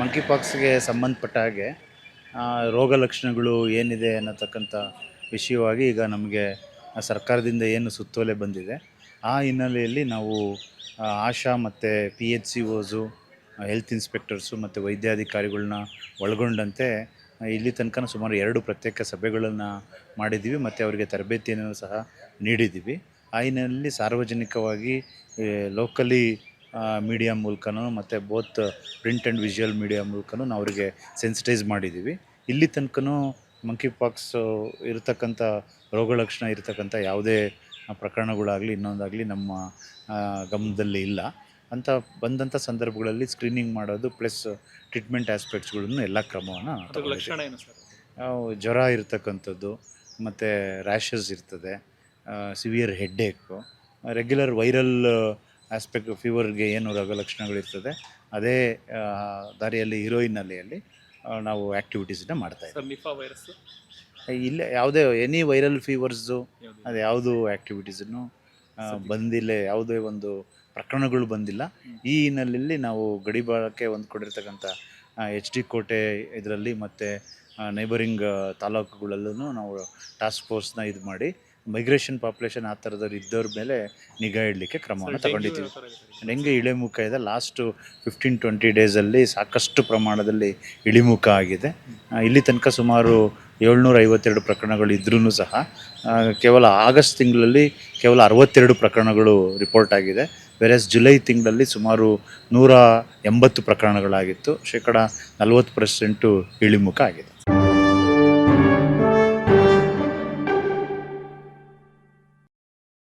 Monkey ಪಾಕ್ಸ್ಗೆ ಸಂಬಂಧಪಟ್ಟ ಹಾಗೆ ರೋಗ ಲಕ್ಷಣಗಳು ಏನಿದೆ ಅನ್ನತಕ್ಕಂಥ ವಿಷಯವಾಗಿ ಈಗ ನಮಗೆ ಸರ್ಕಾರದಿಂದ ಏನು ಸುತ್ತೋಲೆ ಬಂದಿದೆ ಆ ಹಿನ್ನೆಲೆಯಲ್ಲಿ ನಾವು ಆಶಾ ಮತ್ತು ಪಿ ಎಚ್ ಸಿ ಓಸು ಹೆಲ್ತ್ ಇನ್ಸ್ಪೆಕ್ಟರ್ಸು ಮತ್ತು ವೈದ್ಯಾಧಿಕಾರಿಗಳನ್ನ ಒಳಗೊಂಡಂತೆ ಇಲ್ಲಿ ತನಕ ಸುಮಾರು 2 ಪ್ರತ್ಯೇಕ ಸಭೆಗಳನ್ನು ಮಾಡಿದ್ದೀವಿ ಮತ್ತು ಅವರಿಗೆ ತರಬೇತಿಯನ್ನು ಸಹ ನೀಡಿದ್ದೀವಿ. ಆ ಹಿನ್ನೆಲೆಯಲ್ಲಿ ಸಾರ್ವಜನಿಕವಾಗಿ ಲೋಕಲಿ ಮೀಡಿಯಾ ಮೂಲಕನೂ ಮತ್ತು both print and visual media ಮೂಲಕನೂ ನಾವು ಅವರಿಗೆ ಸೆನ್ಸಿಟೈಸ್ ಮಾಡಿದ್ದೀವಿ. ಇಲ್ಲಿ ತನಕನೂ ಮಂಕಿ ಪಾಕ್ಸ್ ಇರತಕ್ಕಂಥ ರೋಗ ಲಕ್ಷಣ ಇರತಕ್ಕಂಥ ಯಾವುದೇ ಪ್ರಕರಣಗಳಾಗಲಿ ಇನ್ನೊಂದಾಗಲಿ ನಮ್ಮ ಗಮನದಲ್ಲಿ ಇಲ್ಲ. ಅಂತ ಬಂದಂಥ ಸಂದರ್ಭಗಳಲ್ಲಿ ಸ್ಕ್ರೀನಿಂಗ್ ಮಾಡೋದು ಪ್ಲಸ್ ಟ್ರೀಟ್ಮೆಂಟ್ ಆಸ್ಪೆಕ್ಟ್ಸ್ಗಳನ್ನು ಎಲ್ಲ ಕ್ರಮವನ್ನು ಲಕ್ಷಣ ಏನು ಸರ್? ಜ್ವರ ಇರ್ತಕ್ಕಂಥದ್ದು ಮತ್ತು ರ್ಯಾಷಸ್ ಇರ್ತದೆ, severe headache, regular viral aspect ಫೀವರ್ಗೆ ಏನು ರೋಗ ಲಕ್ಷಣಗಳಿರ್ತದೆ ಅದೇ ದಾರಿಯಲ್ಲಿ ಇರೋ ಹಿನ್ನೆಲೆಯಲ್ಲಿ ನಾವು ಆ್ಯಕ್ಟಿವಿಟೀಸನ್ನ ಮಾಡ್ತಾಯಿದ್ದೀವಿ. ನಿಫಾ ವೈರಸ್ ಇಲ್ಲೇ ಯಾವುದೇ ಎನಿ ವೈರಲ್ ಫೀವರ್ಸು ಅದು ಯಾವುದು ಆ್ಯಕ್ಟಿವಿಟೀಸನ್ನು ಬಂದಿಲ್ಲ, ಯಾವುದೇ ಒಂದು ಪ್ರಕರಣಗಳು ಬಂದಿಲ್ಲ. ಈ ಹಿನ್ನೆಲೆಯಲ್ಲಿ ನಾವು ಗಡಿಭಾಗಕ್ಕೆ ಹೊಂದ್ಕೊಂಡಿರ್ತಕ್ಕಂಥ ಎಚ್ ಡಿ ಕೋಟೆ ಇದರಲ್ಲಿ ಮತ್ತು ನೈಬರಿಂಗ್ ತಾಲೂಕುಗಳಲ್ಲೂ ನಾವು ಟಾಸ್ಕ್ ಫೋರ್ಸ್ನ ಇದು ಮಾಡಿ ಮೈಗ್ರೇಷನ್ ಪಾಪ್ಯುಲೇಷನ್ ಆ ಥರದವ್ರು ಇದ್ದವ್ರ ಮೇಲೆ ನಿಗಾ ಇಡಲಿಕ್ಕೆ ಕ್ರಮವನ್ನು ತಗೊಂಡಿದ್ದೀವಿ. ಡೆಂಗಿ ಇಳಿಮುಖ ಇದೆ. ಲಾಸ್ಟು 15-20 ಡೇಸಲ್ಲಿ ಸಾಕಷ್ಟು ಪ್ರಮಾಣದಲ್ಲಿ ಇಳಿಮುಖ ಆಗಿದೆ. ಇಲ್ಲಿ ತನಕ ಸುಮಾರು 752 ಪ್ರಕರಣಗಳು ಇದ್ರೂ ಸಹ ಕೇವಲ ಆಗಸ್ಟ್ ತಿಂಗಳಲ್ಲಿ ಕೇವಲ 62 ಪ್ರಕರಣಗಳು ರಿಪೋರ್ಟ್ ಆಗಿದೆ. ವೆರಸ್ ಜುಲೈ ತಿಂಗಳಲ್ಲಿ ಸುಮಾರು 180 ಪ್ರಕರಣಗಳಾಗಿತ್ತು. 40% ಇಳಿಮುಖ ಆಗಿದೆ.